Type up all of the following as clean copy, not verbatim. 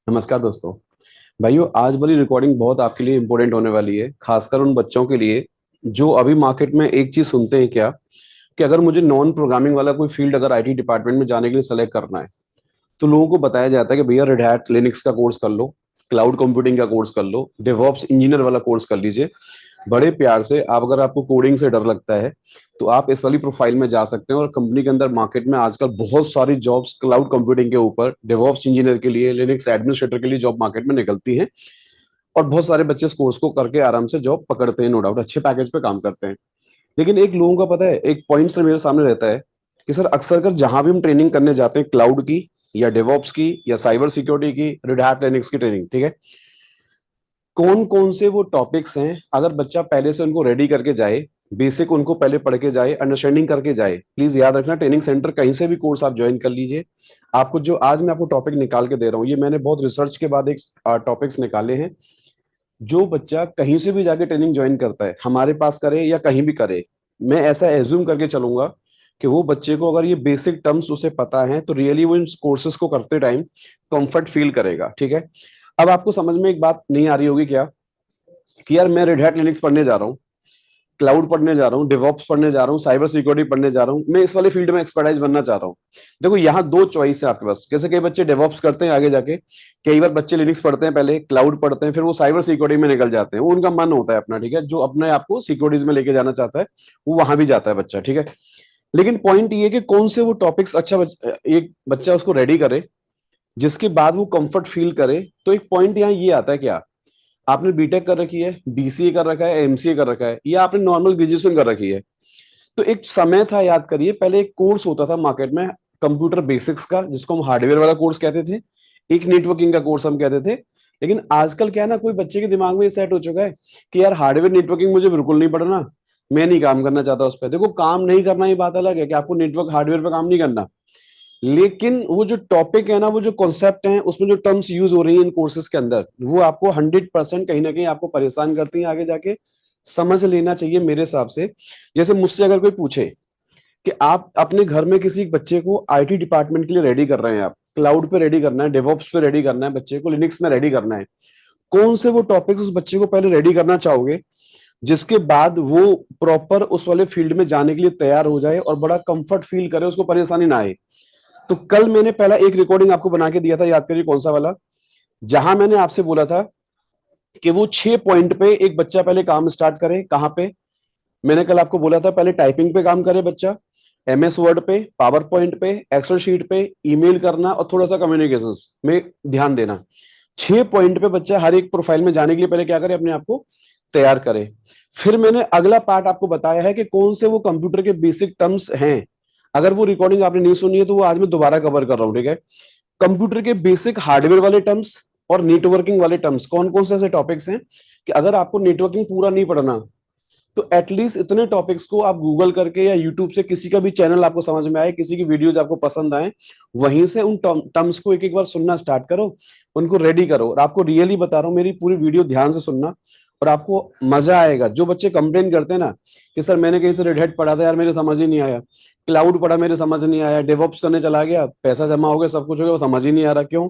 नमस्कार दोस्तों। भाइयों, आज वाली रिकॉर्डिंग बहुत आपके लिए इंपॉर्टेंट होने वाली है, खासकर उन बच्चों के लिए जो अभी मार्केट में एक चीज सुनते हैं क्या, कि अगर मुझे नॉन प्रोग्रामिंग वाला कोई फील्ड अगर आईटी डिपार्टमेंट में जाने के लिए सेलेक्ट करना है, तो लोगों को बताया जाता है कि भैया रेड हैट लिनक्स का कोर्स कर लो, क्लाउड कंप्यूटिंग का कोर्स कर लो, डेवऑप्स इंजीनियर वाला कोर्स कर लीजिए। बड़े प्यार से आप, अगर आपको कोडिंग से डर लगता है तो आप इस वाली प्रोफाइल में जा सकते हैं। और कंपनी के अंदर मार्केट में आजकल बहुत सारी जॉब्स क्लाउड कंप्यूटिंग के ऊपर, डेवऑप्स इंजीनियर के लिए, लिनक्स एडमिनिस्ट्रेटर के लिए जॉब मार्केट में निकलती हैं। और बहुत सारे बच्चे इस कोर्स को करके आराम से जॉब पकड़ते हैं, नो डाउट अच्छे पैकेज पे काम करते हैं। लेकिन एक लोगों का पता है, एक पॉइंट सर मेरे सामने रहता है कि सर अक्सर कर जहां भी हम ट्रेनिंग करने जाते हैं, क्लाउड की या डेवऑप्स की या साइबर सिक्योरिटी की, रेड हैट लिनक्स की ट्रेनिंग, ठीक है, कौन कौन से वो टॉपिक्स हैं, अगर बच्चा पहले से उनको रेडी करके जाए, बेसिक उनको पहले पढ़ के जाए, अंडरस्टैंडिंग करके जाए। प्लीज याद रखना, ट्रेनिंग सेंटर कहीं से भी कोर्स आप ज्वाइन कर लीजिए। आपको जो आज मैं आपको टॉपिक निकाल के दे रहा हूँ, ये मैंने बहुत रिसर्च के बाद एक टॉपिक्स निकाले हैं। जो बच्चा कहीं से भी जाके ट्रेनिंग ज्वाइन करता है, हमारे पास करे या कहीं भी करे, मैं ऐसा एज्यूम करके चलूंगा कि वो बच्चे को अगर ये बेसिक टर्म्स उसे पता है तो रियली वो इन कोर्सेज को करते टाइम कंफर्ट फील करेगा। ठीक है, अब आपको समझ में एक बात नहीं आ रही होगी क्या, कि यार मैं रेड हैट लिनक्स पढ़ने जा रहा हूँ, क्लाउड पढ़ने जा रहा हूँ, डेवऑप्स पढ़ने जा रहा हूँ, साइबर सिक्योरिटी पढ़ने जा रहा हूँ, मैं इस वाले फील्ड में एक्सपर्टाइज बनना चाह रहा हूँ। देखो यहाँ दो चॉइस है आपके पास। जैसे कई बच्चे डेवऑप्स करते हैं आगे जाके, कई बार बच्चे लिनक्स पढ़ते हैं, पहले क्लाउड पढ़ते हैं, फिर वो साइबर सिक्योरिटी में निकल जाते हैं। वो उनका मन होता है अपना, ठीक है, जो अपने आप को सिक्योरिटीज में लेके जाना चाहता है वो वहां भी जाता है बच्चा, ठीक है। लेकिन पॉइंट ये कि कौन से वो टॉपिक्स एक बच्चा उसको रेडी करे, जिसके बाद वो कंफर्ट फील करे। तो एक पॉइंट यहाँ ये आता है, क्या आपने बीटेक कर रखी है, बीसीए कर रखा है, एमसीए कर रखा है, या आपने नॉर्मल ग्रेजुएशन कर रखी है, तो एक समय था, याद करिए, पहले एक कोर्स होता था मार्केट में कंप्यूटर बेसिक्स का, जिसको हम हार्डवेयर वाला कोर्स कहते थे, एक नेटवर्किंग का कोर्स हम कहते थे। लेकिन आजकल क्या है ना, कोई बच्चे के दिमाग में ये सेट हो चुका है कि यार हार्डवेयर नेटवर्किंग मुझे बिल्कुल नहीं पढ़ना, मैं नहीं काम करना चाहता उस पर। देखो, काम नहीं करना ही बात अलग है कि आपको नेटवर्क हार्डवेयर पे काम नहीं करना, लेकिन वो जो टॉपिक है ना, वो जो कॉन्सेप्ट है, उसमें जो टर्म्स यूज हो रही है इन कोर्सेज के अंदर, वो आपको 100% कहीं ना कहीं आपको परेशान करती है आगे जाके। समझ लेना चाहिए मेरे हिसाब से। जैसे मुझसे अगर कोई पूछे कि आप अपने घर में किसी बच्चे को आईटी डिपार्टमेंट के लिए रेडी कर रहे हैं, आप क्लाउड पे रेडी करना है, डेवऑप्स पे रेडी करना है, बच्चे को लिनक्स में रेडी करना है, कौन से वो टॉपिक्स उस बच्चे को पहले रेडी करना चाहोगे, जिसके बाद वो प्रॉपर उस वाले फील्ड में जाने के लिए तैयार हो जाए और बड़ा कंफर्ट फील करे, उसको परेशानी ना आए। तो कल मैंने पहला एक रिकॉर्डिंग आपको बना के दिया था, याद करिए कौन सा वाला, जहां मैंने आपसे बोला था कि वो 6 पॉइंट पे एक बच्चा पहले काम स्टार्ट करे। कहां पे? मैंने कल आपको बोला था पहले टाइपिंग पे काम करे बच्चा, एमएस वर्ड पे, पावर पॉइंट पे, एक्सेल शीट पे, ईमेल करना और थोड़ा सा कम्युनिकेशंस में ध्यान देना। 6 पॉइंट पे बच्चा हर एक प्रोफाइल में जाने के लिए पहले क्या करे, अपने आप को तैयार करे। फिर मैंने अगला पार्ट आपको बताया है कि कौन से वो कंप्यूटर के बेसिक टर्म्स हैं। अगर वो रिकॉर्डिंग आपने नहीं सुनी है तो वो आज मैं दोबारा कवर कर रहा हूं, ठीक है। कंप्यूटर के बेसिक हार्डवेयर वाले टर्म्स और नेटवर्किंग वाले टर्म्स, कौन कौन से ऐसे टॉपिक्स हैं कि अगर आपको नेटवर्किंग पूरा नहीं पढ़ना, तो एटलीस्ट इतने टॉपिक्स को आप गूगल करके या यूट्यूब से किसी का भी चैनल आपको समझ में आए, किसी की वीडियोज आपको पसंद आए, वहीं से उन टर्म्स को एक एक बार सुनना स्टार्ट करो, उनको रेडी करो। और आपको रियली बता रहा हूँ, मेरी पूरी वीडियो ध्यान से सुनना और आपको मजा आएगा। जो बच्चे कंप्लेन करते हैं ना कि सर मैंने कहीं से रेड हैट पढ़ा था यार, मेरे समझ ही नहीं आया, क्लाउड पढ़ा मेरे समझ नहीं आया, डेवऑप्स करने चला गया, पैसा जमा हो गया, सब कुछ हो गया, वो समझ ही नहीं आ रहा, क्यों?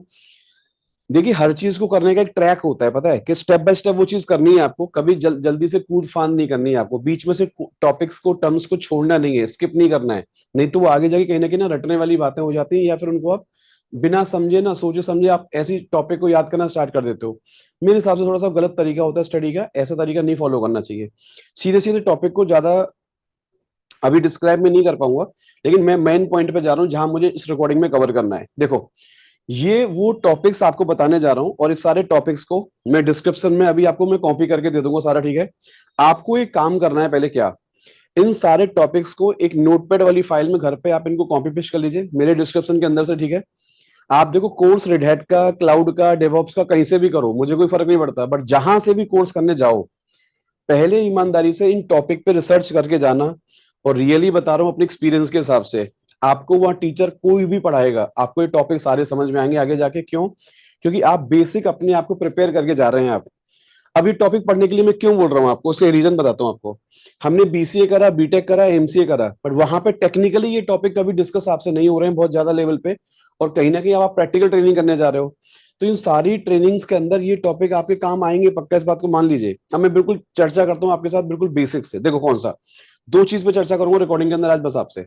देखिए, हर चीज को करने का एक ट्रैक होता है, पता है कि स्टेप बाय स्टेप वो चीज करनी है आपको। कभी जल्दी से कूद फांद नहीं करनी है आपको, बीच में से टॉपिक्स को, टर्म्स को छोड़ना नहीं है, स्किप नहीं करना है। नहीं तो वो आगे जाके कहीं ना कहीं ना रटने वाली बातें हो जाती हैं, या फिर उनको आप बिना समझे ना सोचे समझे आप ऐसी टॉपिक को याद करना स्टार्ट कर देते हो। मेरे हिसाब से थोड़ा सा गलत तरीका होता है स्टडी का, ऐसा तरीका नहीं फॉलो करना चाहिए। सीधे सीधे टॉपिक को ज्यादा अभी डिस्क्राइब में नहीं कर पाऊंगा, लेकिन मैं मेन पॉइंट पे जा रहा हूँ जहां मुझे इस रिकॉर्डिंग में कवर करना है। देखो, ये वो टॉपिक्स आपको बताने जा रहा हूं, और इस सारे टॉपिक्स को मैं डिस्क्रिप्शन में अभी आपको मैं कॉपी करके दे दूंगा सारा, ठीक है। आपको एक काम करना है, पहले क्या, इन सारे टॉपिक्स को एक नोटपैड वाली फाइल में घर पे आप इनको कॉपी पेस्ट कर लीजिए मेरे डिस्क्रिप्शन के अंदर से, ठीक है। आप देखो, कोर्स रेड हैट का, क्लाउड का, डेवऑप्स का, कहीं से भी करो, मुझे कोई फर्क नहीं पड़ता, बट जहां से भी कोर्स करने जाओ, पहले ईमानदारी से इन टॉपिक पे रिसर्च करके जाना। और रियली बता रहा हूं अपने एक्सपीरियंस के हिसाब से, आपको वहां टीचर कोई भी पढ़ाएगा, आपको ये टॉपिक सारे समझ में आएंगे आगे जाके। क्यों? क्योंकि आप बेसिक अपने आप को प्रिपेयर करके जा रहे हैं। आप अभी टॉपिक पढ़ने के लिए मैं क्यों बोल रहा हूँ आपको, उसके रीजन बताता हूँ आपको। हमने बीसीए करा, बीटेक करा, एमसीए करा, बट वहां पे टेक्निकली ये टॉपिक कभी डिस्कस आपसे नहीं हो रहे हैं बहुत ज्यादा लेवल पे। और कहीं ना कहीं अब आप प्रैक्टिकल ट्रेनिंग करने जा रहे हो। तो इन सारी ट्रेनिंग्स के अंदर ये टॉपिक आपके काम आएंगे, पक्का इस बात को मान लीजिए। अब मैं बिल्कुल चर्चा करता हूँ आपके साथ बिल्कुल बेसिक से। देखो कौन सा, दो चीज पे चर्चा करूंगा रिकॉर्डिंग के अंदर आज बस आपसे।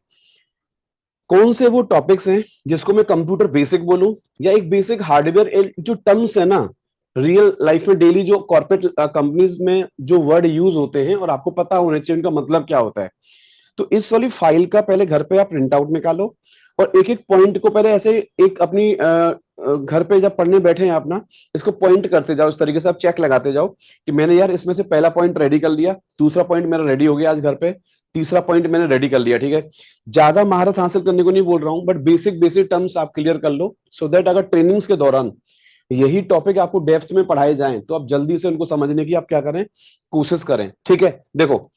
कौन से वो टॉपिक्स हैं जिसको मैं कंप्यूटर बेसिक बोलूं, या एक बेसिक हार्डवेयर जो टर्म्स है ना रियल लाइफ में डेली जो कॉर्पोरेट कंपनीज में जो वर्ड यूज होते हैं और आपको पता होना चाहिए उनका मतलब क्या होता है। तो इस वाली फाइल का पहले घर पे आप प्रिंट आउट निकालो और एक एक पॉइंट को पहले ऐसे एक अपनी घर पे जब पढ़ने बैठे हैं आप ना, इसको पॉइंट करते जाओ, इस तरीके से आप चेक लगाते जाओ कि मैंने यार इसमें से पहला पॉइंट रेडी कर लिया, दूसरा पॉइंट मेरा रेडी हो गया आज घर पे, तीसरा पॉइंट मैंने रेडी कर लिया। ठीक है, ज्यादा महारत हासिल करने को नहीं बोल रहा हूं, बट बेसिक बेसिक टर्म्स आप क्लियर कर लो, सो दैट अगर ट्रेनिंग्स के दौरान यही टॉपिक आपको डेप्थ में पढ़ाए जाएं तो आप जल्दी से उनको समझने की आप क्या करें, कोशिश करें। ठीक है, देखो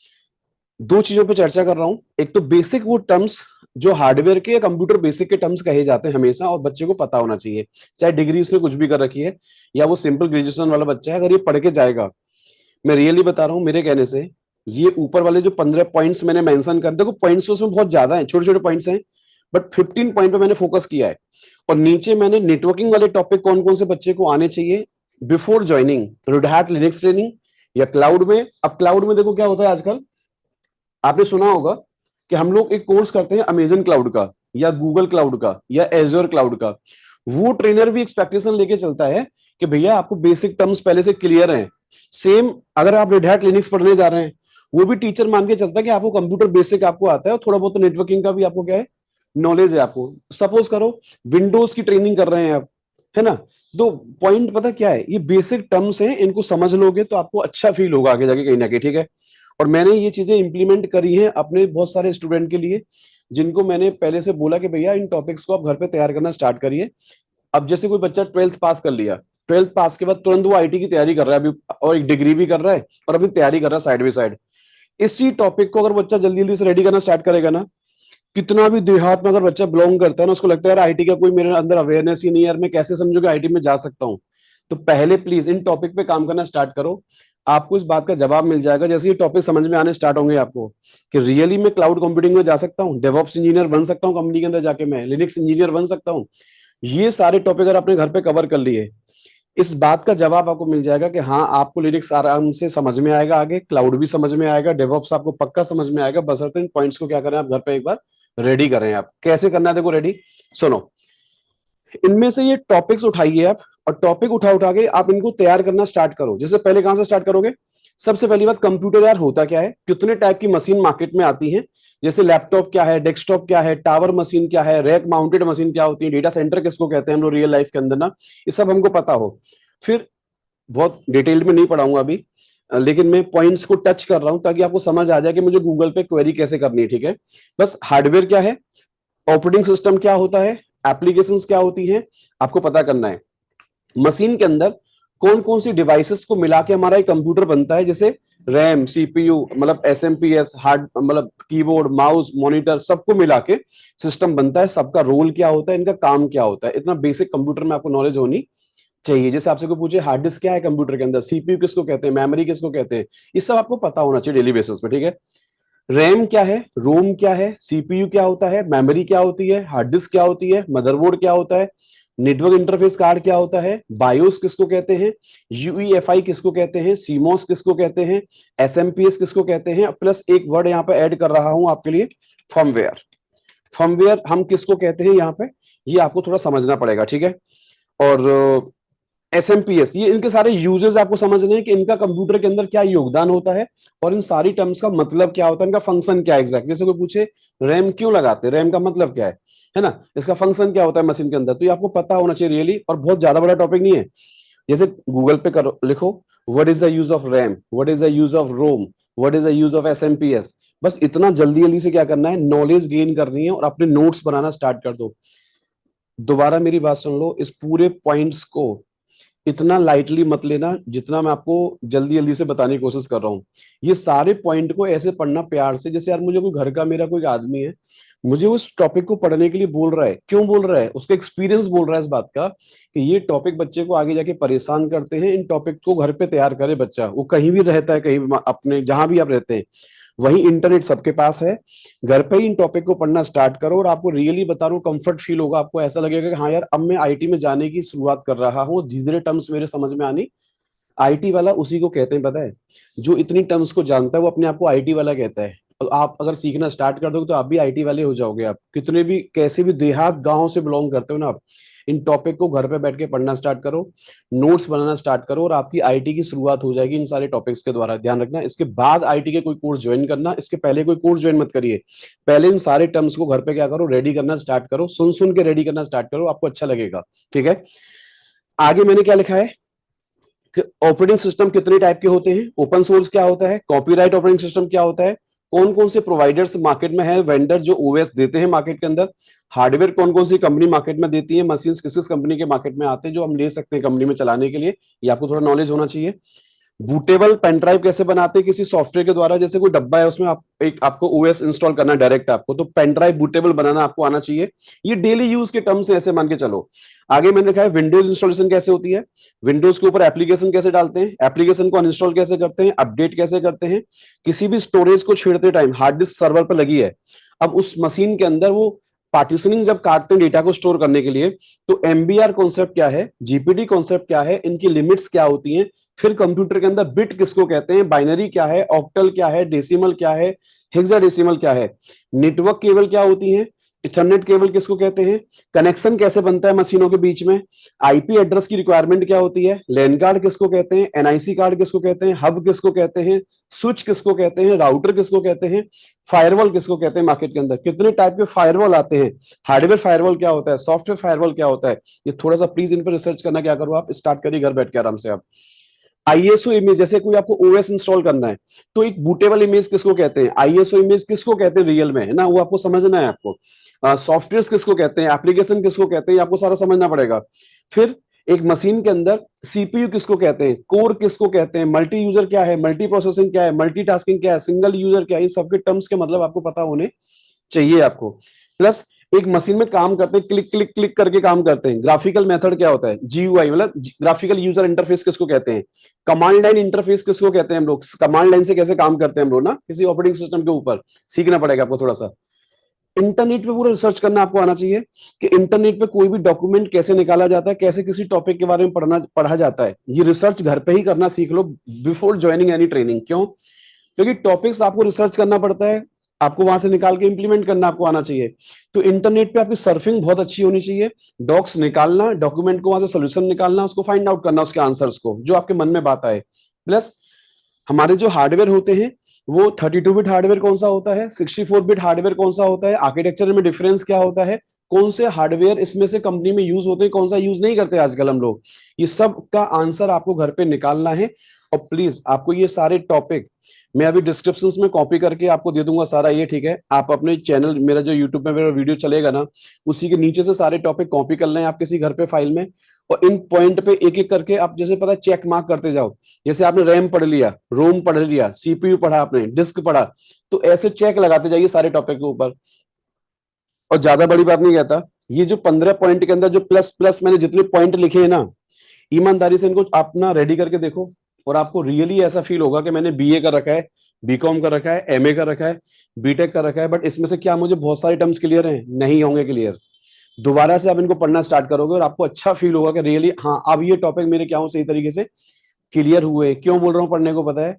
दो चीजों पे चर्चा कर रहा हूं। एक तो बेसिक वो टर्म्स जो हार्डवेयर के या कंप्यूटर बेसिक के टर्म्स कहे जाते हैं हमेशा, और बच्चे को पता होना चाहिए, चाहे डिग्री उसने कुछ भी कर रखी है या वो सिंपल ग्रेजुएशन वाला बच्चा है, अगर ये पढ़ के जाएगा, मैं रियली बता रहा हूँ मेरे कहने से, ये ऊपर वाले जो 15 पॉइंट्स मैंने मेंशन कर, देखो पॉइंट्स तो उसमें बहुत ज्यादा है, छोटे छोटे पॉइंट्स हैं, बट 15 पॉइंट पे मैंने फोकस किया है। और नीचे मैंने नेटवर्किंग वाले टॉपिक कौन कौन से बच्चे को आने चाहिए before joining red hat Linux training या क्लाउड में। अब क्लाउड में देखो क्या होता है आजकल, आपने सुना होगा कि हम लोग एक कोर्स करते हैं अमेजन क्लाउड का या गूगल क्लाउड का या एज्योर क्लाउड का। वो ट्रेनर भी एक्सपेक्टेशन लेके चलता है कि भैया आपको बेसिक टर्म्स पहले से क्लियर हैं। सेम अगर आप रेड हैट लिनक्स पढ़ने जा रहे हैं, वो भी टीचर मान के चलता है कि आपको कंप्यूटर बेसिक आपको आता है और थोड़ा बहुत नेटवर्किंग का भी आपको क्या है, नॉलेज है आपको। सपोज करो विंडोज की ट्रेनिंग कर रहे हैं आप, है ना, तो पॉइंट पता क्या है, ये बेसिक टर्म्स हैं, इनको समझ लोगे तो आपको अच्छा फील होगा आगे जाके कहीं ना कहीं। ठीक है, और मैंने ये चीजें इंप्लीमेंट करी हैं अपने बहुत सारे स्टूडेंट के लिए, जिनको मैंने पहले से बोला कि भैया इन टॉपिक्स को आप घर पे तैयार करना स्टार्ट करिए। अब जैसे कोई बच्चा 12th पास कर लिया, 12th पास के बाद तुरंत वो आईटी की तैयारी कर रहा है अभी, और एक डिग्री भी कर रहा है और अभी तैयारी कर रहा है साइड बाई साइड। इसी टॉपिक को अगर बच्चा जल्दी जल्दी से रेडी करना स्टार्ट करेगा ना, कितना भी देहात में अगर बच्चा बिलोंग करता है ना, उसको लगता है यार आईटी का कोई मेरे अंदर अवेयरनेस ही नहीं है यार, मैं कैसे समझू कि आईटी में जा सकता हूँ। तो पहले प्लीज इन टॉपिक पे काम करना स्टार्ट करो, आपको इस बात का जवाब मिल जाएगा जैसे ये टॉपिक समझ में आने स्टार्ट होंगे आपको, कि रियली मैं क्लाउड कंप्यूटिंग में जा सकता हूँ, डेवऑप्स इंजीनियर बन सकता हूँ कंपनी के अंदर जाके, मैं लिनक्स इंजीनियर बन सकता हूँ। ये सारे टॉपिक अगर आपने घर पे कवर कर लिए, इस बात का जवाब आपको मिल जाएगा कि हाँ आपको लिनक्स आराम से समझ में आएगा, आगे क्लाउड भी समझ में आएगा, डेवऑप्स आपको पक्का समझ में आएगा, बशर्ते इन पॉइंट्स को क्या करें आप घर पे एक बार रेडी करें। आप कैसे करना है देखो रेडी, सुनो, इनमें से ये टॉपिक्स उठाइए आप, और टॉपिक उठा उठा के आप इनको तैयार करना स्टार्ट करो। जैसे पहले कहां से स्टार्ट करोगे, सबसे पहली बात कंप्यूटर यार होता क्या है, कितने टाइप की मशीन मार्केट में आती हैं, जैसे लैपटॉप क्या है, डेस्कटॉप क्या है, टावर मशीन क्या है, रैक माउंटेड मशीन क्या होती है, डेटा सेंटर किसको कहते हैं हम लोग रियल लाइफ के अंदर ना, ये सब हमको पता हो। फिर बहुत डिटेल में नहीं पढ़ाऊंगा अभी, लेकिन मैं पॉइंट्स को टच कर रहा हूं ताकि आपको समझ आ जाए कि मुझे गूगल पे क्वेरी कैसे करनी है। ठीक है, बस हार्डवेयर क्या है, ऑपरेटिंग सिस्टम क्या होता है, एप्लीकेशंस क्या होती हैं, आपको पता करना है। मशीन के अंदर कौन कौन सी डिवाइसेस को मिला के हमारा एक कंप्यूटर बनता है, जैसे रैम, सीपीयू, मतलब एसएमपीएस, हार्ड मतलब कीबोर्ड, माउस, मॉनिटर, सबको मिला के सिस्टम बनता है। सबका रोल क्या होता है, इनका काम क्या होता है, इतना बेसिक कंप्यूटर में आपको नॉलेज होनी चाहिए। जैसे आपसे कोई पूछे हार्ड डिस्क क्या है कंप्यूटर के अंदर, सीपीयू किसको कहते हैं, मेमोरी किसको कहते हैं, ये सब आपको पता होना चाहिए डेली बेसिस पे। ठीक है, रैम क्या है, रोम क्या है, सीपीयू क्या होता है, मेमोरी क्या होती है, हार्ड डिस्क क्या होती है, मदरबोर्ड क्या होता है, नेटवर्क इंटरफेस कार्ड क्या होता है, बायोस किसको कहते हैं, यूईएफआई किसको कहते हैं, सीमोस किसको कहते हैं, एसएमपीएस किसको कहते हैं, प्लस एक वर्ड यहाँ पे ऐड कर रहा हूं आपके लिए, फर्मवेयर। फर्मवेयर हम किसको कहते हैं यहाँ पे, ये आपको थोड़ा समझना पड़ेगा। ठीक है, और एसएमपीएस, ये इनके सारे यूजेस आपको समझने हैं कि इनका कंप्यूटर के अंदर क्या योगदान होता है, और इन सारी टर्म्स का मतलब क्या होता है, इनका फंक्शन क्या है एग्जैक्ट। जैसे कोई पूछे रैम क्यों लगाते हैं, रैम का मतलब क्या है ना, इसका फंक्शन क्या होता है मशीन के अंदर, तो ये आपको पता होना चाहिए रियली, और बहुत ज्यादा बड़ा टॉपिक नहीं है। जैसे गूगल पे करो, लिखो what is the use of RAM, what is the use of ROM, what is the use of SMPS. बस इतना जल्दी जल्दी से क्या करना है, नॉलेज गेन करनी है और अपने नोट्स बनाना स्टार्ट कर दो। दोबारा मेरी बात सुन लो, इस पूरे पॉइंट्स को इतना लाइटली मत लेना जितना मैं आपको जल्दी जल्दी से बताने की कोशिश कर रहा हूँ। ये सारे पॉइंट को ऐसे पढ़ना प्यार से, जैसे यार मुझे कोई घर का मेरा कोई आदमी है, मुझे उस टॉपिक को पढ़ने के लिए बोल रहा है, क्यों बोल रहा है, उसका एक्सपीरियंस बोल रहा है इस बात का कि ये टॉपिक बच्चे को आगे जाके परेशान करते हैं, इन टॉपिक को घर पे तैयार करे बच्चा, वो कहीं भी रहता है, कहीं भी अपने जहां भी आप रहते हैं, वही इंटरनेट सबके पास है, घर पे ही इन टॉपिक को पढ़ना स्टार्ट करो और आपको रियली बता रहा हूँ कंफर्ट फील होगा, आपको ऐसा लगेगा कि हाँ यार अब मैं आईटी में जाने की शुरुआत कर रहा हूँ, धीरे धीरे टर्म्स मेरे समझ में आनी। आईटी वाला उसी को कहते हैं पता है, जो इतनी टर्म्स को जानता है वो अपने आप को आईटी वाला कहता है। और आप अगर सीखना स्टार्ट कर दोगे तो आप भी आईटी वाले हो जाओगे। आप कितने भी कैसे भी देहात गांव से बिलोंग करते हो ना, आप इन टॉपिक को घर पे बैठ के पढ़ना स्टार्ट करो, नोट्स बनाना स्टार्ट करो और आपकी आईटी की शुरुआत हो जाएगी इन सारे टॉपिक्स के द्वारा। ध्यान रखना, इसके बाद आईटी के कोई कोर्स ज्वाइन करना, इसके पहले कोई कोर्स ज्वाइन मत करिए। पहले इन सारे टर्म्स को घर पे क्या करो, रेडी करना स्टार्ट करो, सुन सुन के रेडी करना स्टार्ट करो, आपको अच्छा लगेगा। ठीक है, आगे मैंने क्या लिखा है कि ऑपरेटिंग सिस्टम कितने टाइप के होते हैं, ओपन सोर्स क्या होता है, कॉपीराइट ऑपरेटिंग सिस्टम क्या होता है, कौन कौन से प्रोवाइडर्स मार्केट में है, वेंडर जो ओएस देते हैं मार्केट के अंदर, हार्डवेयर कौन कौन सी कंपनी मार्केट में देती है, मशीन किस किस कंपनी के मार्केट में आते हैं जो हम ले सकते हैं कंपनी में चलाने के लिए, ये आपको थोड़ा नॉलेज होना चाहिए। बूटेबल पेन ड्राइव कैसे बनाते हैं किसी सॉफ्टवेयर के द्वारा, जैसे कोई डब्बा है उसमें आप एक आपको ओएस इंस्टॉल करना है डायरेक्ट आपको, तो पेन ड्राइव बूटेबल बनाना आपको आना चाहिए। ये डेली यूज के टर्म्स है, ऐसे मान के चलो। आगे मैंने लिखा है विंडोज इंस्टॉलेशन कैसे होती है, विंडोज के ऊपर एप्लीकेशन कैसे डालते हैं, एप्लीकेशन को अनइंस्टॉल कैसे करते हैं, अपडेट कैसे करते हैं, किसी भी स्टोरेज को छेड़ते टाइम हार्ड डिस्क सर्वर पर लगी है, अब उस मशीन के अंदर वो पार्टीशनिंग जब काटते हैं डेटा को स्टोर करने के लिए, तो एमबीआर कॉन्सेप्ट क्या है, जीपीडी कॉन्सेप्ट क्या है, इनकी लिमिट्स क्या होती हैं, फिर कंप्यूटर के अंदर बिट किसको कहते हैं, बाइनरी क्या है, ऑक्टल क्या है, डेसिमल क्या है, हेक्साडेसिमल क्या है, नेटवर्क केबल क्या होती है, इथरनेट केबल किसको कहते हैं, कनेक्शन कैसे बनता है मशीनों के बीच में, आईपी एड्रेस की रिक्वायरमेंट क्या होती है, लैन कार्ड किसको कहते हैं, एनआईसी कार्ड किसको कहते हैं, हब किसको कहते हैं, स्विच किसको कहते हैं, राउटर किसको कहते हैं, फायरवॉल किसको कहते हैं, मार्केट के अंदर कितने टाइप के फायरवॉल आते हैं, हार्डवेयर फायरवॉल क्या होता है, सॉफ्टवेयर फायरवॉल क्या होता है, ये थोड़ा सा प्लीज इन पर रिसर्च करना, क्या करो आप स्टार्ट करिए घर बैठ के आराम से आप। आईएसओ इमेज, जैसे कोई आपको ओएस इंस्टॉल करना है तो एक बूटेबल इमेज किसको कहते हैं, आईएसओ इमेज किसको कहते हैं रियल में, है ना, वो आपको समझना है आपको। सॉफ्टवेयर किसको कहते हैं, एप्लीकेशन किसको कहते हैं, आपको सारा समझना पड़ेगा। फिर एक मशीन के अंदर सीपीयू किसको कहते हैं, कोर किसको कहते हैं, मल्टी यूजर क्या है, मल्टी प्रोसेसिंग क्या है, मल्टीटास्किंग क्या है, सिंगल यूजर क्या है, इन सबके टर्म्स के मतलब आपको पता होने चाहिए आपको। प्लस एक मशीन में काम करते हैं, क्लिक क्लिक क्लिक करके काम करते हैं, ग्राफिकल मेथड क्या होता है, जीयूआई मतलब ग्राफिकल यूजर इंटरफेस किसको कहते हैं, कमांड लाइन इंटरफेस किसको कहते हैं, हम लोग कमांड लाइन से कैसे काम करते हैं हम लोग ना किसी ऑपरेटिंग सिस्टम के ऊपर, सीखना पड़ेगा आपको थोड़ा सा। इंटरनेट पे पूरा रिसर्च करना आपको आना चाहिए कि इंटरनेट पे कोई भी डॉक्यूमेंट कैसे निकाला जाता है, कैसे किसी टॉपिक के बारे में पढ़ा जाता है, ये रिसर्च घर पे ही करना सीख लो बिफोर ज्वाइनिंग एनी ट्रेनिंग। क्यों? क्योंकि टॉपिक्स आपको रिसर्च करना पड़ता है, आपको वहां से निकाल के इंप्लीमेंट करना आपको आना चाहिए। तो इंटरनेट पे आपकी सर्फिंग बहुत अच्छी होनी चाहिए, डॉक्स निकालना, डॉक्यूमेंट को वहां से सोल्यूशन निकालना, उसको फाइंड आउट करना, उसके आंसर्स को जो आपके मन में बात आए। प्लस हमारे जो हार्डवेयर होते हैं वो 32 बिट हार्डवेयर कौन सा होता है, 64 बिट हार्डवेयर कौन सा होता है, आर्किटेक्चर में डिफरेंस क्या होता है, कौन से हार्डवेयर इसमें से कंपनी में यूज होते हैं, कौन सा यूज नहीं करते आजकल हम लोग, ये सब का आंसर आपको घर पे निकालना है। और प्लीज आपको ये सारे टॉपिक मैं अभी डिस्क्रिप्शन में कॉपी करके आपको दे दूंगा सारा ये, ठीक है, आप अपने चैनल मेरा जो यूट्यूब में मेरा वीडियो चलेगा ना, उसी के नीचे से सारे टॉपिक कॉपी कर लें आप किसी घर पे फाइल में, और इन पॉइंट पे एक एक करके आप जैसे पता चेक मार्क करते जाओ। जैसे आपने रैम पढ़ लिया, रोम पढ़ लिया, सीपीयू पढ़ा, आपने डिस्क पढ़ा, तो ऐसे चेक लगाते जाइए सारे टॉपिक के ऊपर। और ज्यादा बड़ी बात नहीं कहता, ये जो 15 पॉइंट के अंदर जो प्लस प्लस मैंने जितने पॉइंट लिखे हैं ना, ईमानदारी से इनको अपना रेडी करके देखो, और आपको रियली ऐसा फील होगा कि मैंने बीए कर रखा है, बीकॉम कर रखा है, एमए कर रखा है, बीटेक कर रखा है, बट इसमें से क्या मुझे बहुत सारे टर्म्स क्लियर हैं, नहीं होंगे क्लियर। दोबारा से आप इनको पढ़ना स्टार्ट करोगे और आपको अच्छा फील होगा कि रियली हाँ अब ये टॉपिक मेरे क्या हो सही तरीके से क्लियर हुए। क्यों बोल रहा हूँ पढ़ने को, पता है,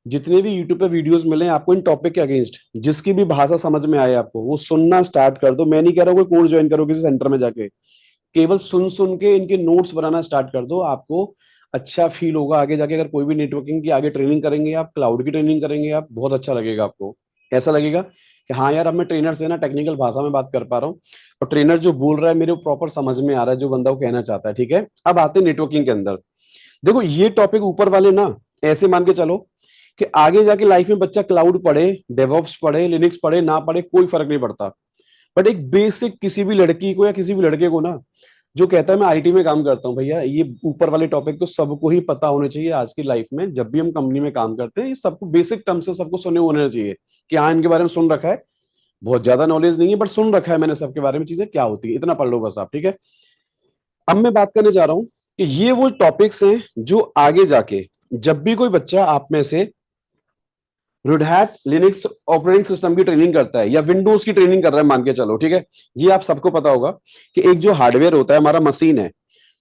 जितने भी यूट्यूब पे वीडियोस मिले आपको इन टॉपिक के अगेंस्ट, जिसकी भी भाषा समझ में आए आपको वो सुनना स्टार्ट कर दो। मैं नहीं कह रहा हूँ कोई कोर्स ज्वाइन करो किसी सेंटर में जाके, केवल सुन सुन के इनके नोट्स बनाना स्टार्ट कर दो, आपको अच्छा फील होगा आगे जाके। अगर कोई भी नेटवर्किंग की आगे ट्रेनिंग करेंगे आप, क्लाउड की ट्रेनिंग करेंगे आप, बहुत अच्छा लगेगा आपको। ऐसा लगेगा कि हाँ यार अब मैं ट्रेनर से ना टेक्निकल भाषा में बात कर पा रहा हूँ, और ट्रेनर जो बोल रहा है मेरे प्रॉपर समझ में आ रहा है जो बंदा वो कहना चाहता है। ठीक है, अब आते हैं नेटवर्किंग के अंदर। देखो ये टॉपिक ऊपर वाले ना ऐसे मान के चलो कि आगे जाके लाइफ में बच्चा क्लाउड पढ़े, डेवऑप्स पढ़े, लिनक्स पढ़े, ना पढ़े, कोई फर्क नहीं पड़ता, बट एक बेसिक किसी भी लड़की को या किसी भी लड़के को ना जो कहता है मैं आईटी में काम करता हूँ, भैया ये ऊपर वाले टॉपिक तो सबको ही पता होने चाहिए आज की लाइफ में। जब भी हम कंपनी में काम करते हैं ये सबको बेसिक टर्म से सबको सुने होने चाहिए कि हाँ इनके बारे में सुन रखा है, बहुत ज्यादा नॉलेज नहीं है बट सुन रखा है मैंने सबके बारे में, चीजें क्या होती है इतना पढ़ लो बस आप। ठीक है, अब मैं बात करने जा रहा हूं कि ये वो टॉपिक्स हैं जो आगे जाके जब भी कोई बच्चा आप में से red hat Linux operating system की ट्रेनिंग करता है या विंडोज की ट्रेनिंग कर रहा है मान के चलो, ठीक है। ये आप सबको पता होगा कि एक जो हार्डवेयर होता है हमारा मशीन है,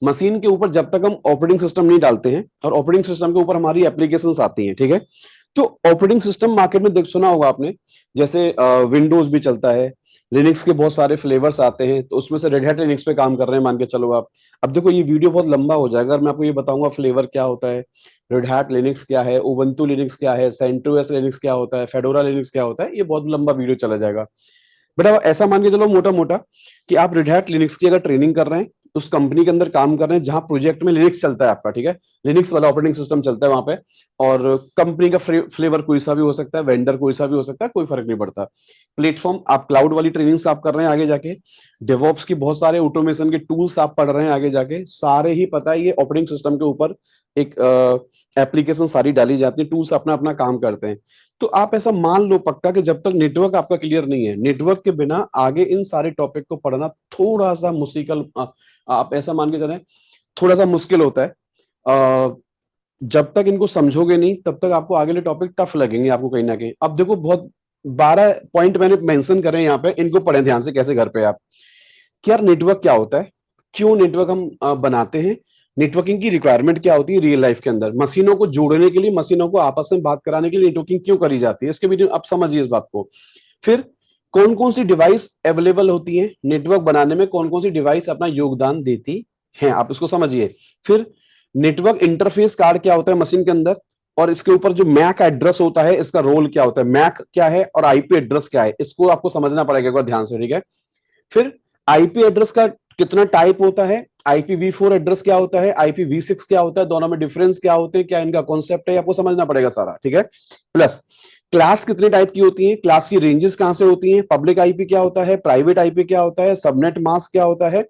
मशीन के ऊपर जब तक हम ऑपरेटिंग सिस्टम नहीं डालते हैं और ऑपरेटिंग सिस्टम के ऊपर हमारी एप्लीकेशंस आती हैं, ठीक है। तो ऑपरेटिंग सिस्टम मार्केट में देख सुना होगा आपने, जैसे विंडोज भी चलता है, लिनक्स के बहुत सारे फ्लेवर्स आते हैं, तो उसमें से रेड हैट लिनक्स पे काम कर रहे हैं मान के चलो आप। अब देखो ये वीडियो बहुत लंबा हो जाएगा अगर मैं आपको ये बताऊंगा फ्लेवर क्या होता है, रेड हैट लिनक्स क्या है, उबंटू लिनक्स क्या है, सेंटोस लिनक्स क्या होता है, फेडोरा लिनक्स क्या होता है, ये बहुत लंबा वीडियो चला जाएगा। बट अब ऐसा मान के चलो मोटा मोटा कि आप रेड हैट लिनक्स की अगर ट्रेनिंग कर रहे हैं, उस कंपनी के अंदर काम कर रहे हैं जहां प्रोजेक्ट में लिनक्स चलता है आपका, ठीक है, लिनक्स वाला ऑपरेटिंग सिस्टम चलता है वहां पे, और कंपनी का फ्लेवर कोई सा भी हो सकता है, वेंडर कोई सा भी हो सकता है, कोई फर्क नहीं पड़ता। प्लेटफॉर्म आप क्लाउड वाली ट्रेनिंग्स आप कर रहे हैं आगे जाके, डेवॉप्स की बहुत सारे ऑटोमेशन के टूल्स आप पढ़ रहे हैं आगे जाके, सारे ही पता है ये ऑपरेटिंग सिस्टम के ऊपर एक एप्लीकेशन सारी डाली जाती है, टूल्स अपना अपना काम करते हैं। तो आप ऐसा मान लो पक्का कि जब तक नेटवर्क आपका क्लियर नहीं है, नेटवर्क के बिना आगे इन सारे टॉपिक को पढ़ना थोड़ा सा मुश्किल, आप ऐसा मान के चलें थोड़ा सा मुश्किल होता है। जब तक इनको समझोगे नहीं तब तक आपको आगे के टॉपिक टफ लगेंगे आपको कहीं ना कहीं। अब देखो बहुत 12 पॉइंट मैंने मेंशन करे यहाँ पे, इनको पढ़ें ध्यान से कैसे घर पे आप, कि यार नेटवर्क क्या होता है, क्यों नेटवर्क हम बनाते हैं, नेटवर्किंग की रिक्वायरमेंट क्या होती है रियल लाइफ के अंदर, मशीनों को जोड़ने के लिए, मशीनों को आपस में बात कराने के लिए नेटवर्किंग क्यों करी जाती है, इसके भी आप समझिए इस बात को। फिर कौन कौन सी डिवाइस अवेलेबल होती है नेटवर्क बनाने में, कौन कौन सी डिवाइस अपना योगदान देती है, आप इसको समझिए। फिर नेटवर्क इंटरफेस कार्ड क्या होता है मशीन के अंदर, और इसके ऊपर जो मैक एड्रेस होता है इसका रोल क्या होता है, मैक क्या है और आईपी एड्रेस क्या है, इसको आपको समझना पड़ेगा एक बार ध्यान से, ठीक है। फिर आईपी एड्रेस का कितना टाइप होता है, IPv4 एड्रेस क्या होता है, IPv6 क्या होता है, दोनों में डिफरेंस क्या होते हैं, क्या इनका कॉन्सेप्ट है, आपको समझना पड़ेगा सारा, ठीक है। प्लस क्लास कितने टाइप की होती है, क्लास की रेंजेस कहां से होती हैं, पब्लिक आईपी क्या होता है, प्राइवेट आईपी क्या होता है, सबनेट मास्क क्या होता है,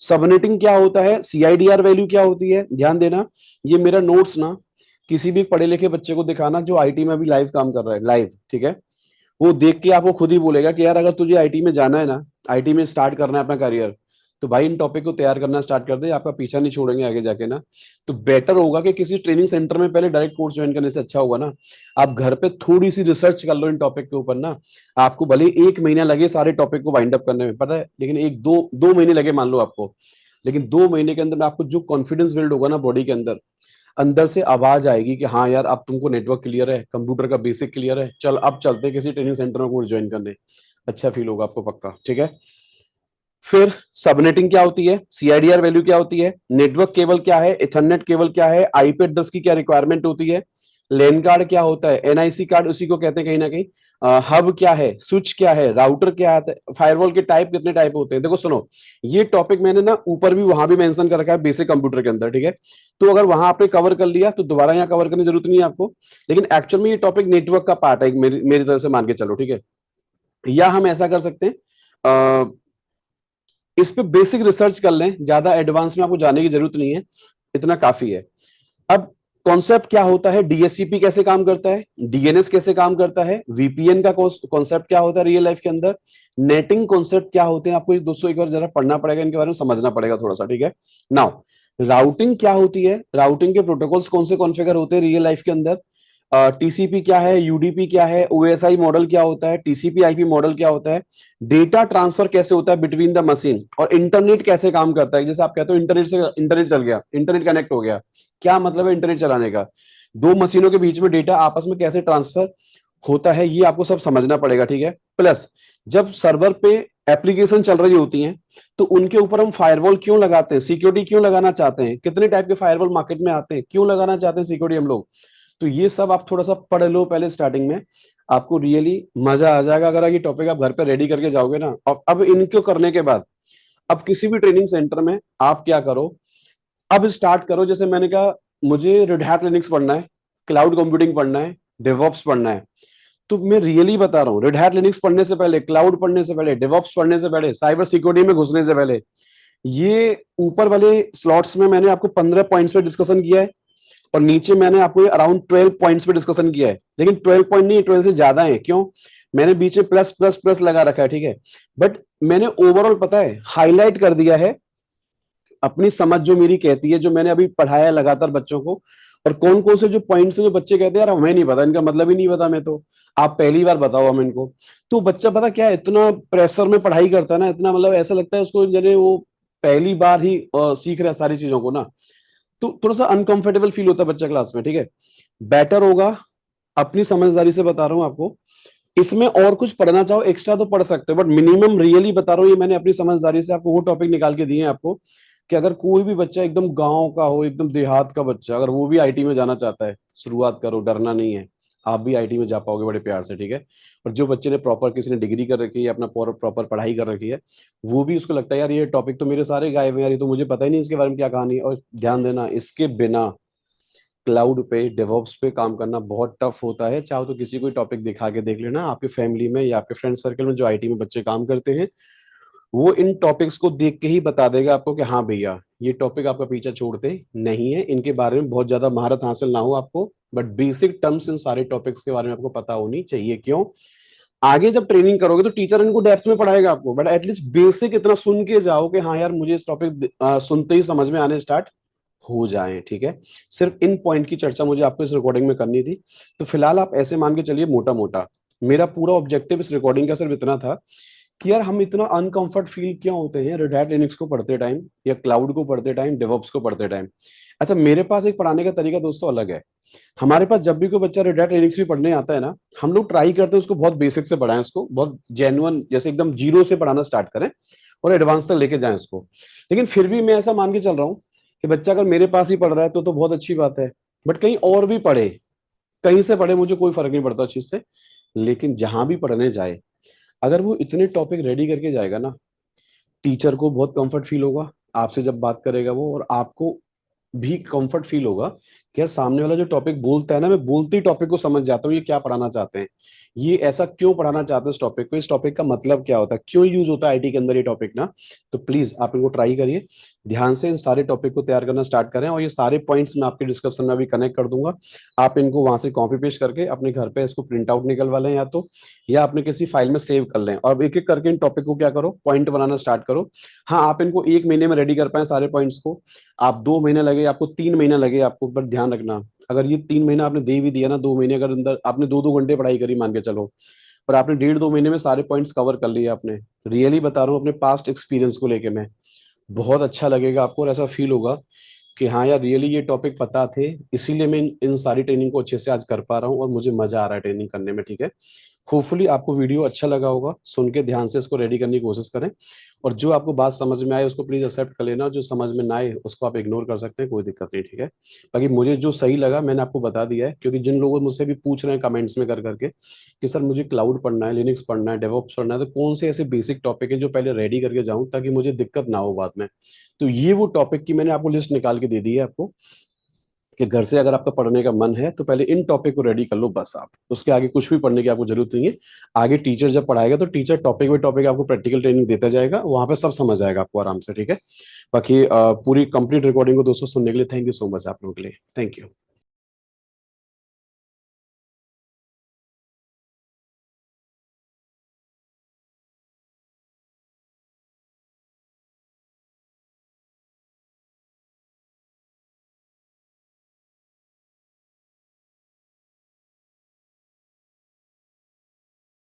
सबनेटिंग क्या होता है, CIDR वैल्यू क्या होती है। ध्यान देना, ये मेरा नोट्स ना किसी भी पढ़े लिखे बच्चे को दिखाना जो आईटी में भी लाइव काम कर रहा है, लाइव, ठीक है। वो देख के आपको खुद ही बोलेगा कि यार अगर तुझे आईटी में जाना है ना, आईटी में स्टार्ट करना है अपना करियर, तो भाई इन टॉपिक को तैयार करना स्टार्ट कर दे, आपका पीछा नहीं छोड़ेंगे आगे जाके ना। तो बेटर होगा कि किसी ट्रेनिंग सेंटर में पहले डायरेक्ट कोर्स ज्वाइन करने से अच्छा होगा ना, आप घर पे थोड़ी सी रिसर्च कर लो इन टॉपिक के ऊपर ना। आपको भले 1 महीना लगे सारे टॉपिक को वाइंड अप करने में, पता है, लेकिन एक दो दो महीने लगे मान लो आपको, लेकिन 2 महीने के अंदर आपको जो कॉन्फिडेंस बिल्ड होगा ना बॉडी के अंदर, अंदर से आवाज आएगी कि हाँ यार अब तुमको नेटवर्क क्लियर है, कंप्यूटर का बेसिक क्लियर है, चल अब चलते हैं किसी ट्रेनिंग सेंटर में कोर्स ज्वाइन करने, अच्छा फील होगा आपको पक्का, ठीक है। फिर सबनेटिंग क्या होती है, CIDR वैल्यू क्या होती है, नेटवर्क केबल क्या है, इथरनेट केबल क्या है, आईपी एड्रेस की क्या रिक्वायरमेंट होती है, लेन कार्ड क्या होता है, NIC कार्ड उसी को कहते हैं कहीं ना कहीं, हब क्या है, स्विच क्या है, राउटर क्या है, फायरवॉल के टाइप कितने टाइप होते हैं। देखो सुनो, ये टॉपिक मैंने ना ऊपर भी वहां भी मेंशन कर रखा है बेसिक कंप्यूटर के अंदर, ठीक है। तो अगर वहां आपने कवर कर लिया तो दोबारा यहाँ कवर करने की जरूरत नहीं है आपको, लेकिन एक्चुअल में ये टॉपिक नेटवर्क का पार्ट है मेरी तरफ से मान के चलो, ठीक है। या हम ऐसा कर सकते हैं, इस पे बेसिक रिसर्च कर लें, ज्यादा एडवांस में आपको जाने की जरूरत नहीं है, इतना काफी है। अब कॉन्सेप्ट क्या होता है, DHCP कैसे काम करता है, DNS कैसे काम करता है, VPN का कॉन्सेप्ट क्या होता है रियल लाइफ के अंदर, नेटिंग कॉन्सेप्ट क्या होते हैं, आपको ये दोस्तों एक बार जरा पढ़ना पड़ेगा, इनके बारे में समझना पड़ेगा थोड़ा सा, ठीक है। नाउ राउटिंग क्या होती है, राउटिंग के प्रोटोकॉल्स कौन से कॉन्फ़िगर होते हैं रियल लाइफ के अंदर, TCP क्या है, UDP क्या है, OSI मॉडल क्या होता है, TCP IP मॉडल क्या होता है, डेटा ट्रांसफर कैसे होता है बिटवीन द मशीन, और इंटरनेट कैसे काम करता है। जैसे आप कहते हो इंटरनेट से इंटरनेट चल गया, इंटरनेट कनेक्ट हो गया, क्या मतलब है इंटरनेट चलाने का, दो मशीनों के बीच में डेटा आपस में कैसे ट्रांसफर होता है, ये आपको सब समझना पड़ेगा, ठीक है। प्लस जब सर्वर पे एप्लीकेशन चल रही होती हैं तो उनके ऊपर हम फायरवॉल क्यों लगाते हैं, सिक्योरिटी क्यों लगाना चाहते हैं, कितने टाइप के फायरवॉल मार्केट में आते हैं, क्यों लगाना चाहते हैं सिक्योरिटी हम लोग। तो ये सब आप थोड़ा सा पढ़ लो पहले स्टार्टिंग में, आपको रियली मजा आ जाएगा अगर ये टॉपिक आप घर पे रेडी करके जाओगे ना। और अब इनको करने के बाद अब किसी भी ट्रेनिंग सेंटर में आप क्या करो, अब स्टार्ट करो, जैसे मैंने कहा मुझे रेड हैट लिनक्स पढ़ना है, क्लाउड कंप्यूटिंग पढ़ना है, डेवऑप्स पढ़ना है, तो मैं रियली बता रहा हूँ रेड हैट लिनक्स पढ़ने से पहले, क्लाउड पढ़ने से पहले, डेवऑप्स पढ़ने से पहले, साइबर सिक्योरिटी में घुसने से पहले, ये ऊपर वाले स्लॉट्स में मैंने आपको 15 पॉइंट्स पे डिस्कशन किया है, और नीचे मैंने आपको अराउंड 12 पॉइंट्स पे डिस्कशन किया है, लेकिन 12 पॉइंट नहीं, 12 से ज्यादा है, क्यों, मैंने बीच में प्लस प्लस प्लस लगा रखा है, ठीक है। बट मैंने ओवरऑल पता है हाईलाइट कर दिया है अपनी समझ जो मेरी कहती है, जो मैंने अभी पढ़ाया है लगातार बच्चों को, और कौन कौन से जो पॉइंट्स हैं जो बच्चे कहते हैं यार हमें नहीं पता, इनका मतलब ही नहीं पता, मैं तो आप पहली बार बताओ हम इनको। तो बच्चा पता क्या है, इतना प्रेशर में पढ़ाई करता है ना, इतना मतलब ऐसा लगता है उसको जैसे वो पहली बार ही सीख रहा है सारी चीजों को ना, तो थोड़ा सा अनकंफर्टेबल फील होता है बच्चा क्लास में। ठीक है, बेटर होगा, अपनी समझदारी से बता रहा हूँ आपको, इसमें और कुछ पढ़ना चाहो एक्स्ट्रा तो पढ़ सकते हो, बट मिनिमम रियली बता रहा हूँ, ये मैंने अपनी समझदारी से आपको वो टॉपिक निकाल के दिए हैं आपको, कि अगर कोई भी बच्चा एकदम गांव का हो, एकदम देहात का बच्चा, अगर वो भी आईटी में जाना चाहता है, शुरुआत करो, डरना नहीं है, आप भी आईटी में जा पाओगे बड़े प्यार से। ठीक है, और जो बच्चे ने प्रॉपर, किसी ने डिग्री कर रखी है, अपना प्रॉपर पढ़ाई कर रखी है, वो भी उसको लगता है यार ये टॉपिक तो मेरे सारे गायब है यार, ये तो मुझे पता ही नहीं इसके बारे में क्या कहानी है। और ध्यान देना, इसके बिना क्लाउड पे, डेवॉप्स पे काम करना बहुत टफ होता है। चाहो तो किसी कोई टॉपिक दिखा के देख लेना, आपके फैमिली में या आपके फ्रेंड सर्कल में जो आईटी में बच्चे काम करते हैं, वो इन टॉपिक्स को देख के ही बता देगा आपको कि हाँ भैया ये टॉपिक आपका पीछा छोड़ते नहीं है, इनके बारे में बहुत ज्यादा महारत हासिल ना हो आपको, बट बेसिक टर्म्स इन सारे टॉपिक्स के बारे में आपको पता होनी चाहिए। क्यों, आगे जब ट्रेनिंग करोगे तो टीचर इनको डेप्थ में पढ़ाएगा आपको, बट एटलीस्ट बेसिक इतना सुन के जाओ कि हाँ यार मुझे इस टॉपिक सुनते ही समझ में आने स्टार्ट हो जाए। ठीक है, सिर्फ इन पॉइंट की चर्चा मुझे आपको इस रिकॉर्डिंग में करनी थी। तो फिलहाल आप ऐसे मान के चलिए, मोटा मोटा मेरा पूरा ऑब्जेक्टिव इस रिकॉर्डिंग का सिर्फ इतना था कि यार हम इतना अनकंफर्ट फील क्यों होते हैं रेड हैट लिनक्स को पढ़ते टाइम, या क्लाउड को पढ़ते टाइम, डेवऑप्स को पढ़ते टाइम। अच्छा, मेरे पास एक पढ़ाने का तरीका दोस्तों अलग है। हमारे पास जब भी कोई बच्चा रेड हैट लिनक्स भी पढ़ने आता है ना, हम लोग ट्राई करते हैं उसको बहुत बेसिक से पढ़ाएं, उसको बहुत जेन्युइन, जैसे एकदम जीरो से पढ़ाना स्टार्ट करें और एडवांस तक लेके जाएं उसको। लेकिन फिर भी मैं ऐसा मान के चल रहा हूँ कि बच्चा अगर मेरे पास ही पढ़ रहा है तो बहुत अच्छी बात है, बट कहीं और भी पढ़े, कहीं से पढ़े, मुझे कोई फर्क नहीं पड़ता उस चीज से। लेकिन जहां भी पढ़ने जाए, अगर वो इतने टॉपिक रेडी करके जाएगा ना, टीचर को बहुत कंफर्ट फील होगा आपसे जब बात करेगा वो, और आपको भी कंफर्ट फील होगा कि यार सामने वाला जो टॉपिक बोलता है ना, मैं बोलते ही टॉपिक को समझ जाता हूँ ये क्या पढ़ाना चाहते हैं, ये ऐसा क्यों पढ़ाना चाहते हैं, इस टॉपिक को, इस टॉपिक का मतलब क्या होता है, क्यों यूज होता है आईटी के अंदर ये टॉपिक ना। तो प्लीज आप इनको ट्राई करिए, ध्यान से इन सारे टॉपिक को तैयार करना स्टार्ट करें, और ये सारे पॉइंट्स मैं आपके डिस्क्रिप्शन में अभी कनेक्ट कर दूंगा। आप इनको वहां से कॉपी पेस्ट करके अपने घर पे इसको प्रिंट आउट निकलवा लें, या तो या अपने किसी फाइल में सेव कर लें, और अब एक एक करके इन टॉपिक को क्या करो, पॉइंट बनाना स्टार्ट करो। हाँ, आप इनको एक महीने में रेडी कर पाए सारे पॉइंट्स को, आप 2 महीने लगे, आपको 3 महीने लगे आपको, पर ध्यान रखना, अगर ये 3 महीना आपने दे भी दिया ना, 2 महीने अगर अंदर आपने 2-2 घंटे पढ़ाई करी मान के चलो, पर आपने 1.5-2 महीने में सारे पॉइंट्स कवर कर लिए आपने, रियली बता रहा हूँ अपने पास्ट एक्सपीरियंस को लेके मैं, बहुत अच्छा लगेगा आपको, और ऐसा फील होगा कि हाँ यार रियली ये टॉपिक पता थे, इसीलिए मैं इन सारी ट्रेनिंग को अच्छे से आज कर पा रहा हूँ और मुझे मजा आ रहा है ट्रेनिंग करने में। ठीक है, होपफुली आपको वीडियो अच्छा लगा होगा, सुन के ध्यान से इसको रेडी करने की कोशिश करें, और जो आपको बात समझ में आए उसको प्लीज एक्सेप्ट कर लेना, जो समझ में ना आए उसको आप इग्नोर कर सकते हैं, कोई दिक्कत नहीं। ठीक है, बाकी मुझे जो सही लगा मैंने आपको बता दिया है, क्योंकि जिन लोगों मुझसे भी पूछ रहे हैं कमेंट्स में कर करके कि सर मुझे क्लाउड पढ़ना है, लिनक्स पढ़ना है, डेवऑप्स पढ़ना है, तो कौन से ऐसे बेसिक टॉपिक है जो पहले रेडी करके जाऊं ताकि मुझे दिक्कत ना हो बाद में। तो ये वो टॉपिक की मैंने आपको लिस्ट निकाल के दे दी है आपको, कि घर से अगर आपका पढ़ने का मन है तो पहले इन टॉपिक को रेडी कर लो, बस आप उसके आगे कुछ भी पढ़ने की आपको जरूरत नहीं है। आगे टीचर जब पढ़ाएगा तो टीचर टॉपिक बाई टॉपिक आपको प्रैक्टिकल ट्रेनिंग देता जाएगा, वहां पे सब समझ आएगा आपको आराम से। ठीक है, बाकी पूरी कंप्लीट रिकॉर्डिंग को दोस्तों सुनने के लिए थैंक यू सो मच आप लोगों के लिए, थैंक यू।